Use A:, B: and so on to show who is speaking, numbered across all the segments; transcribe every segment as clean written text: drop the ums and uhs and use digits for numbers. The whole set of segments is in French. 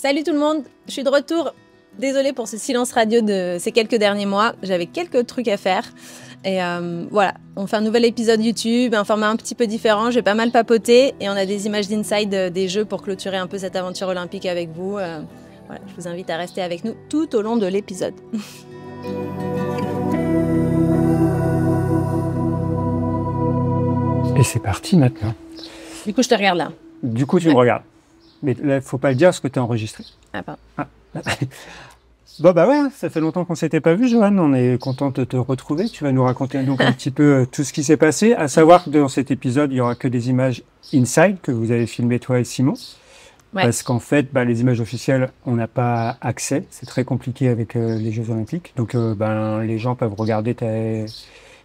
A: Salut tout le monde, je suis de retour. Désolée pour ce silence radio de ces quelques derniers mois, j'avais quelques trucs à faire. Et voilà, on fait un nouvel épisode YouTube, un format un petit peu différent, j'ai pas mal papoté et on a des images d'inside des jeux pour clôturer un peu cette aventure olympique avec vous. Voilà, je vous invite à rester avec nous tout au long de l'épisode.
B: Et c'est parti maintenant.
A: Du coup, je te regarde là.
B: Du coup, tu me regardes. Mais là, faut pas le dire parce que tu es enregistré.
A: Ah, pardon.
B: Ah. Bon, bah ouais, ça fait longtemps qu'on s'était pas vu, Joanne. On est content de te retrouver. Tu vas nous raconter donc un petit peu tout ce qui s'est passé. À savoir que dans cet épisode, il y aura que des images inside que vous avez filmées toi et Simon. Ouais. Parce qu'en fait, les images officielles, on n'a pas accès. C'est très compliqué avec les Jeux Olympiques. Donc, les gens peuvent regarder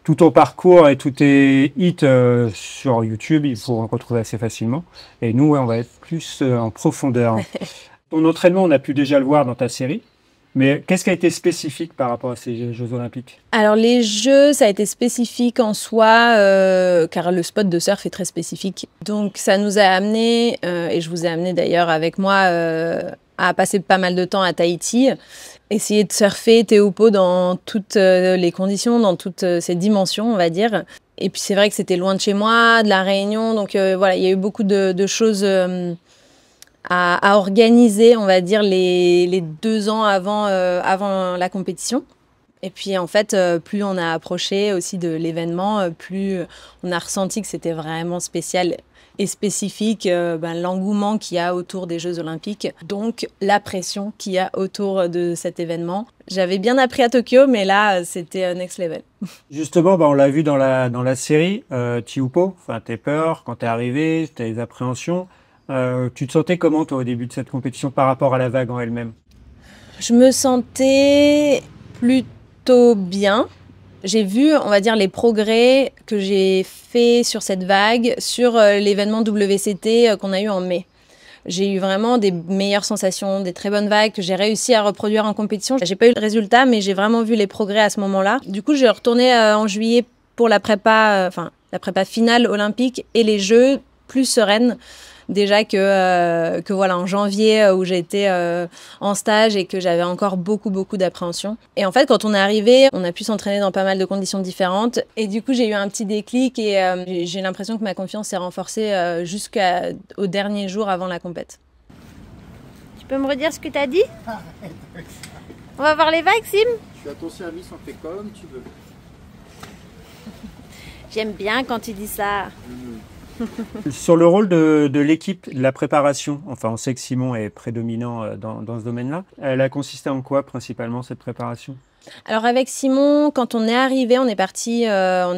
B: tout ton parcours et tous tes hits sur YouTube. Il faut retrouver assez facilement. Et nous, on va être plus en profondeur. Ton entraînement, on a pu déjà le voir dans ta série. Mais qu'est-ce qui a été spécifique par rapport à ces Jeux Olympiques?
A: Alors les Jeux, ça a été spécifique en soi, car le spot de surf est très spécifique. Donc ça nous a amené, et je vous ai amené d'ailleurs avec moi, à passer pas mal de temps à Tahiti, essayer de surfer Tehupo dans toutes les conditions, dans toutes ces dimensions, on va dire. Et puis c'est vrai que c'était loin de chez moi, de la Réunion, donc voilà, il y a eu beaucoup de choses à organiser, on va dire, les 2 ans avant la compétition. Et puis en fait, plus on a approché aussi de l'événement, plus on a ressenti que c'était vraiment spécial et spécifique, l'engouement qu'il y a autour des Jeux Olympiques, donc la pression qu'il y a autour de cet événement. J'avais bien appris à Tokyo, mais là, c'était next level.
B: Justement, on l'a vu dans la série, Tehupo, t'es peur quand t'es arrivé, t'as des appréhensions. Tu te sentais comment, toi, au début de cette compétition par rapport à la vague en elle-même?
A: Je me sentais plutôt bien. J'ai vu, on va dire, les progrès que j'ai faits sur cette vague, sur l'événement WCT qu'on a eu en mai. J'ai eu vraiment des meilleures sensations, des très bonnes vagues que j'ai réussi à reproduire en compétition. J'ai pas eu le résultat, mais j'ai vraiment vu les progrès à ce moment-là. Du coup, je retournais en juillet pour la prépa finale olympique et les Jeux plus sereine. Déjà que voilà, en janvier où j'étais en stage et que j'avais encore beaucoup d'appréhension. Et en fait, quand on est arrivé, on a pu s'entraîner dans pas mal de conditions différentes. Et du coup, j'ai eu un petit déclic et j'ai l'impression que ma confiance s'est renforcée jusqu'au dernier jour avant la compète. Tu peux me redire ce que tu as dit? On va voir les vagues, Sim?
C: Je suis à ton service, on fait comme tu veux.
A: J'aime bien quand tu dis ça.
B: Sur le rôle de l'équipe, de la préparation, on sait que Simon est prédominant dans ce domaine-là. Elle a consisté en quoi principalement cette préparation?
A: Alors avec Simon, quand on est arrivé, on est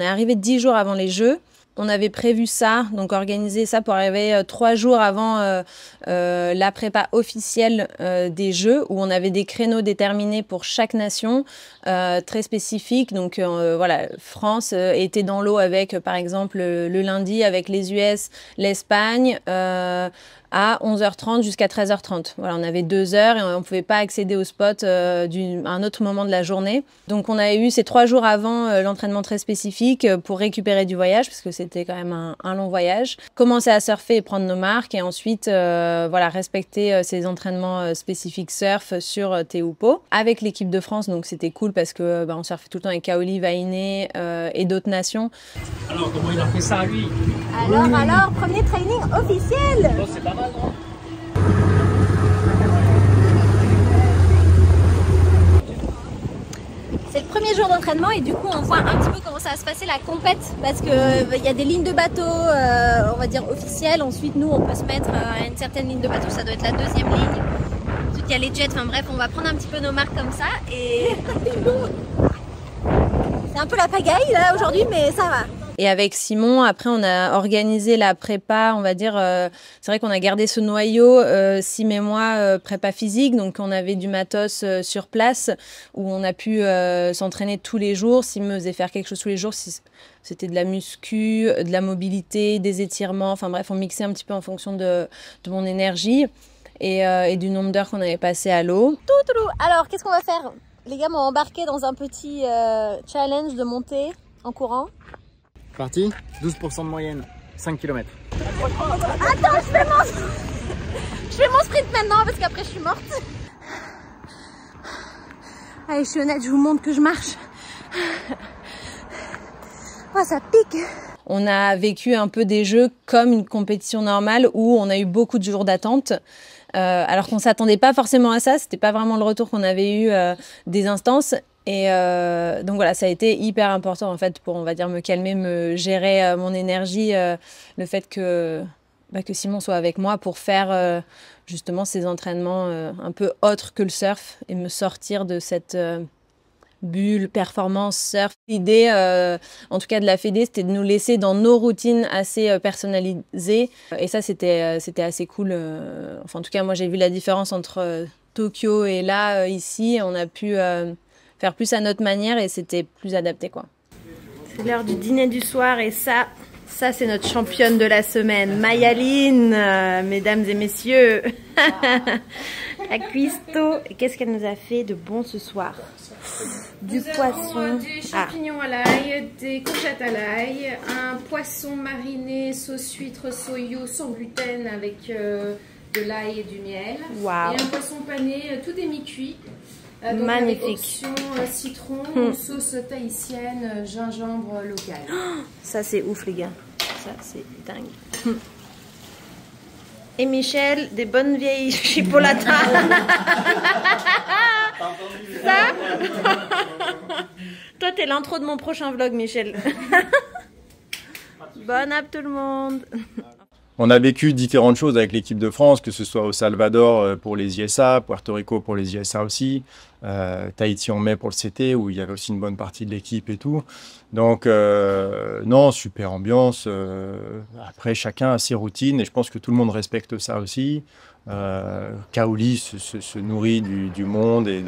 A: arrivé 10 jours avant les Jeux. On avait prévu ça, donc organiser ça pour arriver 3 jours avant la prépa officielle des Jeux, où on avait des créneaux déterminés pour chaque nation, très spécifiques. Donc voilà, France était dans l'eau avec, par exemple, le lundi avec les US, l'Espagne, à 11h30 jusqu'à 13h30. Voilà, on avait 2 heures et on ne pouvait pas accéder au spot à un autre moment de la journée. Donc on a eu ces 3 jours avant l'entraînement très spécifique pour récupérer du voyage, parce que c'était quand même un long voyage. Commencer à surfer et prendre nos marques et ensuite respecter ces entraînements spécifiques surf sur Tehupo avec l'équipe de France. Donc c'était cool parce que on surfait tout le temps avec Kaoli, Vainé et d'autres nations.
D: Alors comment il a fait ça lui?
A: Alors, premier training officiel.
D: Oh, c'est pas mal, non?
A: C'est le premier jour d'entraînement et du coup on voit un petit peu comment ça va se passer la compète parce que y a des lignes de bateau, on va dire officielles. Ensuite nous on peut se mettre à une certaine ligne de bateau, ça doit être la 2e ligne. Ensuite il y a les jets, bref on va prendre un petit peu nos marques comme ça et c'est un peu la pagaille là aujourd'hui mais ça va. Et avec Simon, après, on a organisé la prépa, on va dire, c'est vrai qu'on a gardé ce noyau, Sim et moi, prépa physique, donc on avait du matos sur place, où on a pu s'entraîner tous les jours. Sim me faisait faire quelque chose tous les jours, si c'était de la muscu, de la mobilité, des étirements, bref, on mixait un petit peu en fonction de mon énergie et du nombre d'heures qu'on avait passé à l'eau. Alors, qu'est-ce qu'on va faire? Les gars m'ont embarqué dans un petit challenge de montée en courant.
C: Parti, 12% de moyenne, 5 km.
A: Attends, je Je fais mon sprint maintenant parce qu'après je suis morte. Allez, je suis honnête, je vous montre que je marche. Oh, ça pique. On a vécu un peu des jeux comme une compétition normale où on a eu beaucoup de jours d'attente. Alors qu'on s'attendait pas forcément à ça, c'était pas vraiment le retour qu'on avait eu des instances. Et donc voilà, ça a été hyper important en fait pour, on va dire, me calmer, me gérer mon énergie, le fait que Simon soit avec moi pour faire justement ces entraînements un peu autres que le surf et me sortir de cette bulle, performance, surf. L'idée, en tout cas de la Fédé, c'était de nous laisser dans nos routines assez personnalisées. Et ça, c'était assez cool. Enfin, en tout cas, moi, j'ai vu la différence entre Tokyo et là, ici. On a pu faire plus à notre manière et c'était plus adapté, quoi. C'est l'heure du dîner du soir et ça c'est notre championne de la semaine, Mayaline, mesdames et messieurs. La cuistot. Qu'est-ce qu'elle nous a fait de bon ce soir? Du poisson.
E: Des champignons à l'ail, des courgettes à l'ail, un poisson mariné sauce huître soyo sans gluten avec de l'ail et du miel.
A: Wow.
E: Et un poisson pané, tout est mi-cuit. Donc
A: magnifique.
E: Avec option citron, sauce tahitienne, gingembre local.
A: Ça c'est ouf les gars. Ça c'est dingue. Et Michel, des bonnes vieilles chipolatas. Ça toi t'es l'intro de mon prochain vlog, Michel. Bonne app tout le monde.
F: On a vécu différentes choses avec l'équipe de France, que ce soit au Salvador pour les ISA, Puerto Rico pour les ISA aussi, Tahiti en mai pour le CT, où il y avait aussi une bonne partie de l'équipe et tout. Donc, non, super ambiance. Après, chacun a ses routines et je pense que tout le monde respecte ça aussi. Kaoli se nourrit du monde et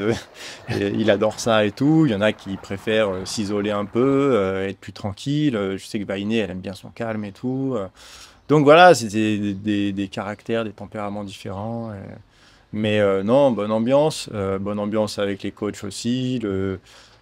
F: il adore ça et tout. Il y en a qui préfèrent s'isoler un peu, être plus tranquille. Je sais que Vainé, elle aime bien son calme et tout. Donc voilà, c'était des caractères, des tempéraments différents. Mais non, bonne ambiance avec les coachs aussi,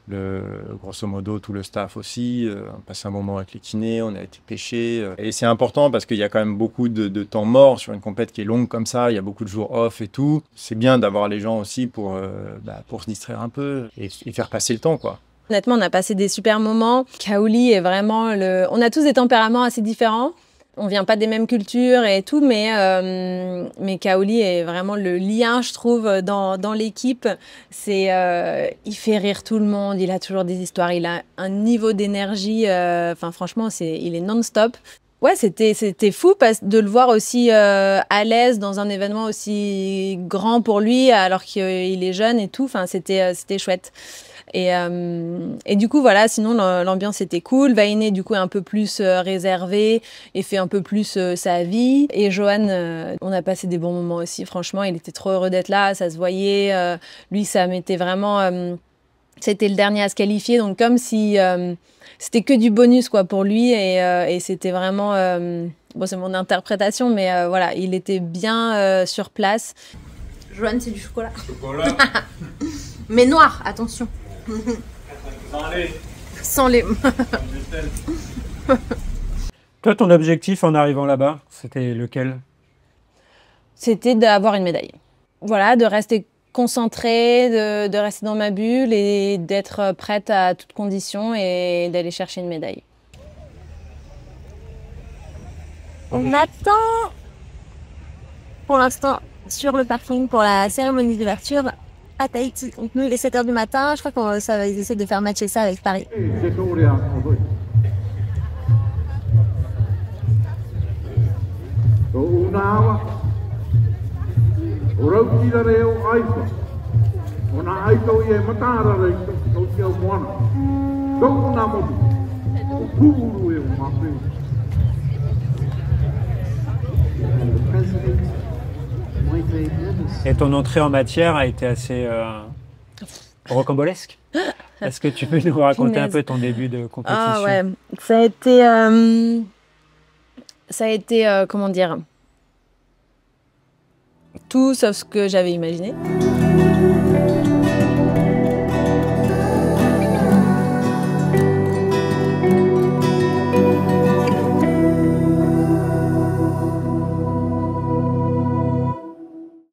F: grosso modo tout le staff aussi. On passe un moment avec les kinés, on a été pêcher. Et c'est important parce qu'il y a quand même beaucoup de temps mort sur une compète qui est longue comme ça. Il y a beaucoup de jours off et tout. C'est bien d'avoir les gens aussi pour se distraire un peu et faire passer le temps, quoi.
A: Honnêtement, on a passé des super moments. Kaoli est vraiment on a tous des tempéraments assez différents. On vient pas des mêmes cultures et tout, mais Kaoli est vraiment le lien, je trouve, dans l'équipe. Il fait rire tout le monde, il a toujours des histoires, il a un niveau d'énergie, franchement, il est non-stop. Ouais, c'était fou de le voir aussi à l'aise dans un événement aussi grand pour lui, alors qu'il est jeune et tout. Enfin, c'était chouette. Et du coup, voilà, sinon l'ambiance était cool. Vainé, du coup, est un peu plus réservé et fait un peu plus sa vie. Et Johan, on a passé des bons moments aussi. Franchement, il était trop heureux d'être là, ça se voyait. Lui, ça mettait vraiment... c'était le dernier à se qualifier, donc comme si c'était que du bonus quoi pour lui. Et c'était vraiment... bon, c'est mon interprétation, mais voilà, il était bien sur place. Johan, c'est du chocolat. Chocolat. Mais noir, attention. Sans lait.
B: Toi, ton objectif en arrivant là-bas, c'était lequel?
A: C'était d'avoir une médaille. Voilà, de rester concentrée, de rester dans ma bulle et d'être prête à toutes conditions et d'aller chercher une médaille. On attend pour l'instant sur le parking pour la cérémonie d'ouverture à Tahiti. Donc nous, il est 7h du matin. Je crois qu'ils essaient de faire matcher ça avec Paris.
B: Et ton entrée en matière a été assez rocambolesque. Est-ce que tu peux nous raconter un peu ton début de compétition?
A: Ah ouais, ça a été comment dire, tout sauf ce que j'avais imaginé.